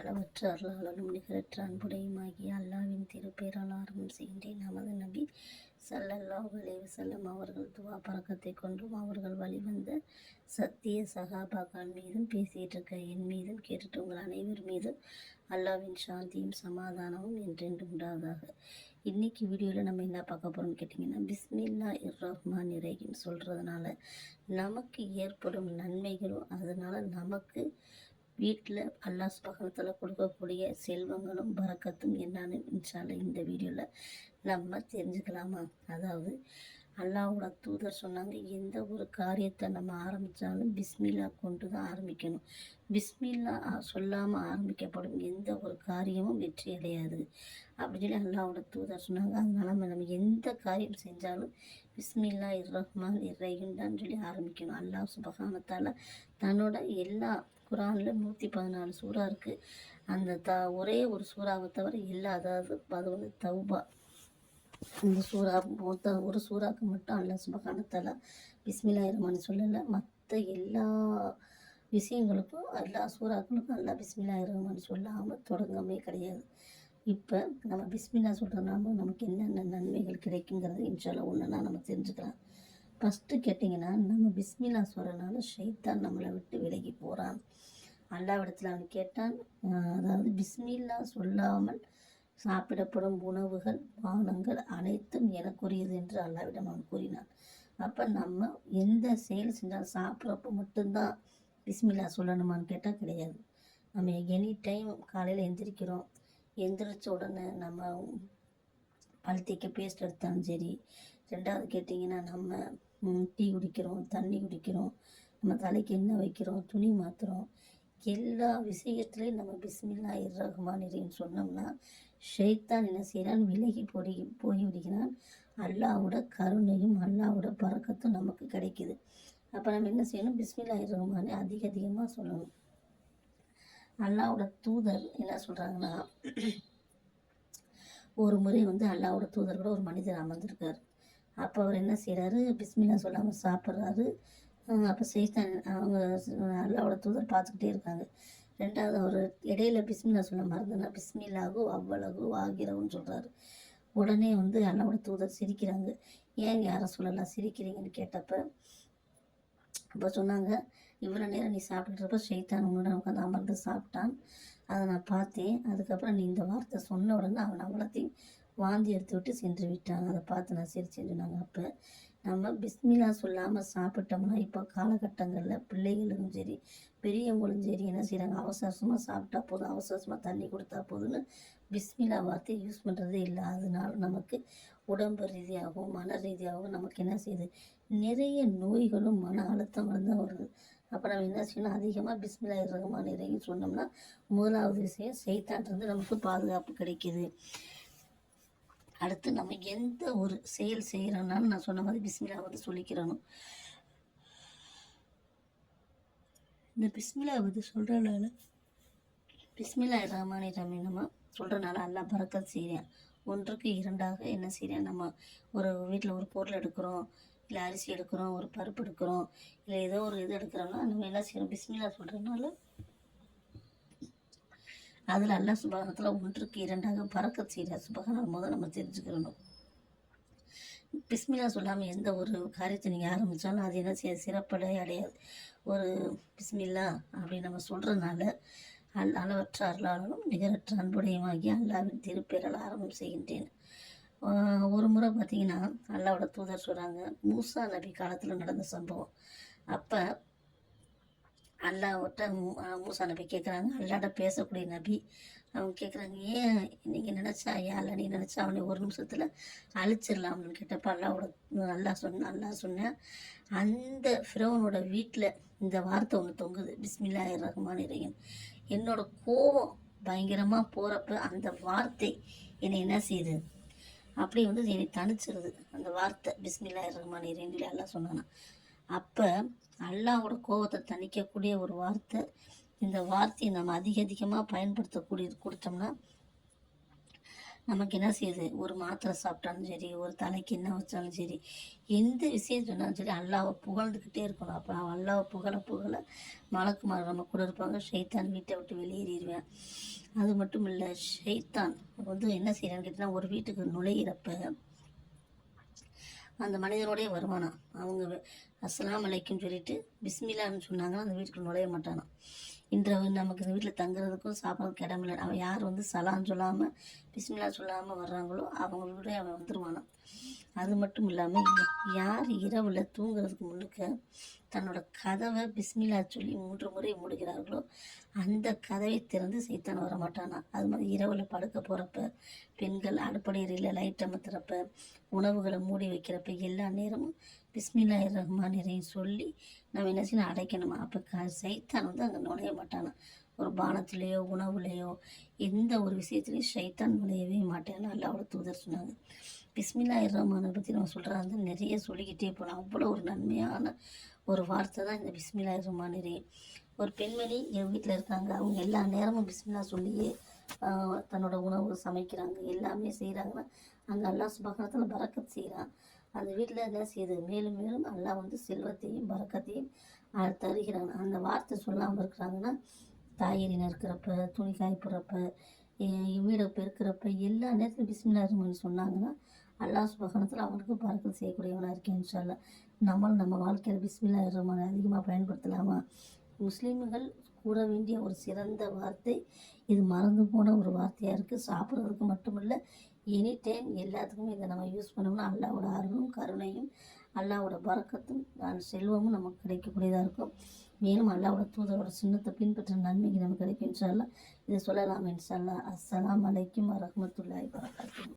அளவற்ற அருளாளனும் நிகரற்ற அன்புடையுமாகிய அல்லாவின் திருப்பெயரால் ஆரம்பம் செய்கின்றேன். நமது நபி ஸல்லல்லாஹு அலைஹி வஸல்லம் அவர்கள் துவா பறக்கத்தை கொண்டும் அவர்கள் வழிவந்த சத்திய சகாபாக்கள் மீதும் பேசிகிட்டு இருக்க என் மீதும் கேட்டுட்டு உங்கள் அனைவர் மீதும் அல்லாவின் சாந்தியும் சமாதானமும் என்றென்று உண்டாவதாக. இன்றைக்கி வீடியோவில் நம்ம என்ன பார்க்க போகிறோம்னு கேட்டிங்கன்னா, பிஸ்மில்லாஹிர் ரஹ்மானிர் ரஹீம் சொல்கிறதுனால நமக்கு ஏற்படும் நன்மைகளும் அதனால் நமக்கு வீட்டில் அல்லாஹ் சுப்ஹானஹு கொடுக்கக்கூடிய செல்வங்களும் பரக்கத்தும் என்னன்னு இன்ஷால்லா இந்த வீடியோவில் நம்ம தெரிஞ்சுக்கலாமா. அதாவது அல்லாஹ்வோட தூதர் சொன்னாங்க, எந்த ஒரு காரியத்தை நம்ம ஆரம்பித்தாலும் பிஸ்மில்லா கொண்டு தான் ஆரம்பிக்கணும். பிஸ்மில்லா சொல்லாமல் ஆரம்பிக்கப்படும் எந்த ஒரு காரியமும் வெற்றி அடையாது அப்படின்னு சொல்லி அல்லாஹ்வோட தூதர் சொன்னாங்க. அதனால் நம்ம எந்த காரியம் செஞ்சாலும் பிஸ்மில்லாஹிர் ரஹ்மானிர் ரஹீம் தான் சொல்லி ஆரம்பிக்கணும். அல்லாஹ் சுப்ஹானஹு வ தஆலா தன்னோட எல்லா குரானில் 114 சூறா இருக்குது. அந்த ஒரே ஒரு சூறாவை தவிர எல்லா, அதாவது அது வந்து தௌபா, அந்த சூறா ஒரு சூறாவுக்கு மட்டும் அல்லாஹ் சுப்ஹானஹு வ தஆலா பிஸ்மில்லாஹிர் ரஹ்மான் சொல்லலை. மற்ற எல்லா விஷயங்களுக்கும் எல்லா சூறாக்களுக்கும் அல்லாஹ் பிஸ்மில்லாஹிர் ரஹ்மான் சொல்லாமல் தொடங்கவே கிடையாது. இப்போ நம்ம பிஸ்மில்லா சொல்கிறதுனால நமக்கு என்னென்ன நன்மைகள் கிடைக்குங்கிறது இன்ஷால்லா ஒன்றுனா நம்ம தெரிஞ்சுக்கலாம். ஃபஸ்ட்டு கேட்டிங்கன்னா, நம்ம பிஸ்மில்லா சொல்கிறனால ஷைத்தான் நம்மளை விட்டு விலகி போகிறான். அல்லாஹ்விடத்தில் அவன் கேட்டான், அதாவது பிஸ்மில்லா சொல்லாமல் சாப்பிடப்படும் உணவுகள் பானங்கள் அனைத்தும் எனக்குரியது என்று அல்லாஹ்விடம் அவன் கூறினான். அப்போ நம்ம எந்த செயல் செஞ்சாலும் சாப்பிட்றப்போ மட்டும்தான் பிஸ்மில்லா சொல்லணுமான்னு கேட்டால் கிடையாது. நம்ம எனி டைம் காலையில் எந்திரிச்ச உடனே நம்ம பல் தேய்க்க பேஸ்ட் எடுத்தாலும் சரி, ரெண்டாவது கேட்டிங்கன்னா நம்ம டீ குடிக்கிறோம், தண்ணி குடிக்கிறோம், நம்ம தலைக்கு எண்ணெய் வைக்கிறோம், துணி மாற்றுறோம், எல்லா விஷயத்துலையும் நம்ம பிஸ்மில்லாஹிர் ரஹ்மானிர் ரஹீம் சொன்னோம்னா ஷைத்தான் என்ன செய்கிறான், விலகி போய்விடுகிறான். அல்லாஹ்வோட கருணையும் அல்லாஹ்வோட பரக்கத்தும் நமக்கு கிடைக்குது. அப்போ நம்ம என்ன செய்யணும், பிஸ்மில்லாஹிர் ரஹ்மானை அதிகமாக சொல்லணும். அல்லாஹ்வோட தூதர் என்ன சொல்கிறாங்கன்னா, ஒரு முறை வந்து அல்லாஹ்வோட தூதர் கூட ஒரு மனிதர் அமர்ந்திருக்கார். அப்போ அவர் என்ன செய்கிறாரு, பிஸ்மில்லா சொல்லாமல் சாப்பிட்றாரு. அப்போ ஷைத்தான் அவங்க அல்லாஹ்வோட தூதர் பார்த்துக்கிட்டே இருக்காங்க. ரெண்டாவது அவர் இடையில பிஸ்மில்லா சொல்ல மறந்துனா பிஸ்மில்லாஹு அவ்வளவு ஆகிறவுன்னு சொல்கிறாரு. உடனே வந்து அல்லாஹ்வோட தூதர் சிரிக்கிறாங்க. ஏன் யாரை சொல்லலாம் சிரிக்கிறீங்கன்னு கேட்டப்போ அப்போ சொன்னாங்க, இவ்வளோ நேரம் நீ சாப்பிட்றப்ப ஷைத்தான் உன்னோட உட்காந்து அமர்ந்து சாப்பிட்டான், அதை நான் பார்த்தேன். அதுக்கப்புறம் நீ இந்த வார்த்தை சொன்ன உடனே அவன் அவ்வளோத்தையும் வாந்தி எடுத்து விட்டு சென்று விட்டான். அதை பார்த்து நான் சிரிச்சேன்னு சொன்னாங்க. அப்போ நம்ம பிஸ்மில்லா சொல்லாமல் சாப்பிட்டோம்னா இப்போ காலகட்டங்களில் பிள்ளைகளும் சரி பெரியவங்களும் சரி என்ன செய்கிறாங்க, அவசரமாக சாப்பிட்டா போதும், அவசரமாக தண்ணி கொடுத்தா போதுன்னு பிஸ்மில்லா வார்த்தையை யூஸ் பண்ணுறதே இல்லை. அதனால நமக்கு உடம்பு ரீதியாகவும் மன ரீதியாகவும் நமக்கு என்ன செய்யுது, நிறைய நோய்களும் மன அழுத்தங்களும் தான் வருது. அப்போ நம்ம என்ன செய்யணும், அதிகமாக பிஸ்மில்லாஹிர் ரஹ்மானிர் ரஹீம் சொன்னோம்னா முதலாவது விஷயம் ஷைத்தான்றது நமக்கு பாதுகாப்பு கிடைக்கிது. அடுத்து நம்ம எந்த ஒரு செயல் செய்கிறோம்னாலும் நான் சொன்ன மாதிரி பிஸ்மில்லா வந்து சொல்லிக்கிறணும். இந்த பிஸ்மில்லா வந்து சொல்கிறனால பிஸ்மில்லாஹிர் ரஹ்மானிர் ரஹீம் நம்ம சொல்கிறனால அல்லாஹ் பரக்கத் செய்கிறேன். ஒன்றுக்கு இரண்டாக என்ன செய்கிறேன், நம்ம ஒரு வீட்டில் ஒரு பொருள் எடுக்கிறோம், இல்லை அரிசி எடுக்கிறோம், ஒரு பருப்பு எடுக்கிறோம், இல்லை ஏதோ ஒரு இது எடுக்கிறோம்னா நம்ம என்ன செய்கிறோம், பிஸ்மில்லா சொல்கிறதுனால அதில் அல்லாஹ் சுப்ஹானஹு ஒன்றுக்கு இரண்டாக பரக்கத் செய்கிறார். சுப்ஹானஹு முதல் நம்ம தெரிஞ்சுக்கிறணும். பிஸ்மில்லா சொல்லாமல் எந்த ஒரு காரியத்தை நீங்கள் ஆரம்பித்தாலும் அது என்ன செய்ய சிறப்படைய ஒரு பிஸ்மில்லா அப்படின்னு நம்ம சொல்கிறதுனால அளவற்ற அருளாளனும் நிகரற்ற அன்புடையுமாகிய அல்லாவின் திருப்பெயரால் ஆரம்பம் செய்கின்றேன். ஒரு முறை பார்த்திங்கன்னா அல்லாஹ்வோட தூதர் சொல்கிறாங்க, மூசா நபி காலத்தில் நடந்த சம்பவம். அப்போ அல்லாஹ்விட்ட மூசா நபி கேட்குறாங்க, அல்லாஹ்ட்ட பேசக்கூடிய நபி. அவங்க கேட்குறாங்க, ஏன் நீங்கள் நினச்சா நீ நினச்சா அவனை ஒரு நிமிஷத்தில் அழிச்சிடலாம்னு கேட்டப்போ அல்லாஹ் சொன்னேன், அந்த ஃபிரௌனோட வீட்டில் இந்த வார்த்தை ஒன்று தொங்குது, பிஸ்மில்லாஹிர் ரஹ்மானிர் ரஹீம். என்னோட கோபம் பயங்கரமாக போகிறப்ப அந்த வார்த்தை என்னை என்ன செய்யுது, அப்படி வந்து என்னை தணிச்சிருது. அந்த வார்த்தை பிஸ்மில்லாஹிர் ரஹ்மானிர் ரஹீம் அல்லாஹ் சொன்னானா. அப்போ அல்லாஹ்வோட கோபத்தை தணிக்கக்கூடிய ஒரு வார்த்தை. இந்த வார்த்தையை நம்ம அதிகமாக கொடுத்தோம்னா நமக்கு என்ன செய்யுது, ஒரு மாத்திரை சாப்பிட்டாலும் சரி, ஒரு தலைக்கு என்ன வச்சாலும் சரி, எந்த விஷயம் சொன்னாலும் சரி அல்லாஹ்வை புகழ்ந்துக்கிட்டே இருக்கணும். அப்போ அல்லாஹ்வை புகழ புகழ மலக்குமார் நம்ம கூட இருப்பாங்க. ஷைத்தான் வீட்டை விட்டு வெளியேறிடுவேன். அது மட்டும் இல்லை, ஷைத்தான் என்ன செய்யறான்னு கேட்டிங்கன்னா, ஒரு வீட்டுக்கு நுழையிறப்ப அந்த மனிதனோடைய வருமானம் அவங்க அஸ்ஸலாமு அலைக்கும் சொல்லிட்டு பிஸ்மில்லான்னு சொன்னாங்கன்னா அந்த வீட்டுக்கு நுழைய மாட்டானாம். இன்று நமக்கு இந்த வீட்டில் தங்குறதுக்கும் சாப்பிட்றதுக்கு இடமில்லை. அவன் யார் சலான்னு சொல்லாமல் பிஸ்மில்லா சொல்லாமல் வர்றாங்களோ அவங்க வீடு அவன் வந்துடுவானான். அது மட்டும் இல்லாமல் யார் இரவில் தூங்குறதுக்கு முன்னுக்க தன்னோட கதவை பிஸ்மில்லா சொல்லி 3 முறை மூடுகிறார்களோ அந்த கதவை திறந்து சைத்தான் வரமாட்டானா. அது மாதிரி இரவில் படுக்க போகிறப்ப, பெண்கள் அடுப்படையில் லைட் அமர்த்துறப்ப, உணவுகளை மூடி வைக்கிறப்ப எல்லா நேரமும் பிஸ்மில்லாஹிர் ரஹ்மான் ரஹீம் சொல்லி நம்ம என்ன செய்யணும், அடைக்கணுமா. அப்போ சைத்தான் அங்கே நுழைய மாட்டானா. ஒரு பானத்திலேயோ உணவுலேயோ எந்த ஒரு விஷயத்துலையும் ஷைத்தான் நுழையவே மாட்டேன்னு அல்லாஹ்வோட தூதர் சொன்னாங்க. பிஸ்மில்லாஹிர் ரஹ்மானை பற்றி நம்ம சொல்கிறாங்க நிறைய சொல்லிக்கிட்டே போகலாம். அவ்வளோ ஒரு நன்மையான ஒரு வார்த்தை தான் இந்த பிஸ்மில்லாஹிர் ரஹ்மான் ரஹீம். ஒரு பெண்மணி என் வீட்டில் இருக்காங்க. அவங்க எல்லா நேரமும் பிஸ்மில்லா சொல்லியே தன்னோட உணவு சமைக்கிறாங்க, எல்லாமே செய்கிறாங்கன்னா அங்கே அல்லாஹ் சுப்ஹானஹு பரக்கத் செய்கிறான். அந்த வீட்டில் என்ன செய்யுது, மேலும் மேலும் அல்லாஹ் செல்வத்தையும் பரக்கத்தையும் தருகிறாங்க. அந்த வார்த்தை சொல்லாமல் இருக்கிறாங்கன்னா, காய்கறி நறுக்கிறப்ப, துணி காய போடுறப்ப, வீடை பெருக்கிறப்ப எல்லா நேரத்திலும் பிஸ்மில்லாஹிர் ரஹ்மான் சொன்னாங்கன்னா அல்லாஹ் சுப்ஹானஹு அவனுக்கு பரக்கத் செய்யக்கூடியவனாக இருக்கேன். இன்ஷா அல்லாஹ் நம்மளும் நம்ம வாழ்க்கையில் பிஸ்மில்லாஹிர் ரஹ்மான் அதிகமாக பயன்படுத்தலாமா. முஸ்லீம்கள் கூற வேண்டிய ஒரு சிறந்த வார்த்தை இது. மறந்து போன ஒரு வார்த்தையாக இருக்குது. சாப்பிட்றதுக்கு மட்டும் இல்லை, எனி டைம் எல்லாத்துக்குமே இதை நம்ம யூஸ் பண்ணோம்னா அல்லாஹ்வோட அருளும் கருணையும் அல்லாஹ்வோட பரக்கத்தும் செல்வமும் நமக்கு கிடைக்கக்கூடியதாக இருக்கும். மேலும் அல்லாஹ்வோட தூதரோட சுன்னத்தை பின்பற்ற நன்மைக்கு நமக்கு கிடைக்கும். இன்ஷா அல்லாஹ் இதை சொல்லலாம். இன்ஷா அல்லாஹ். அஸ்ஸலாமு அலைக்கும் வரஹ்மத்துல்லாஹி வபரகாத்துஹு.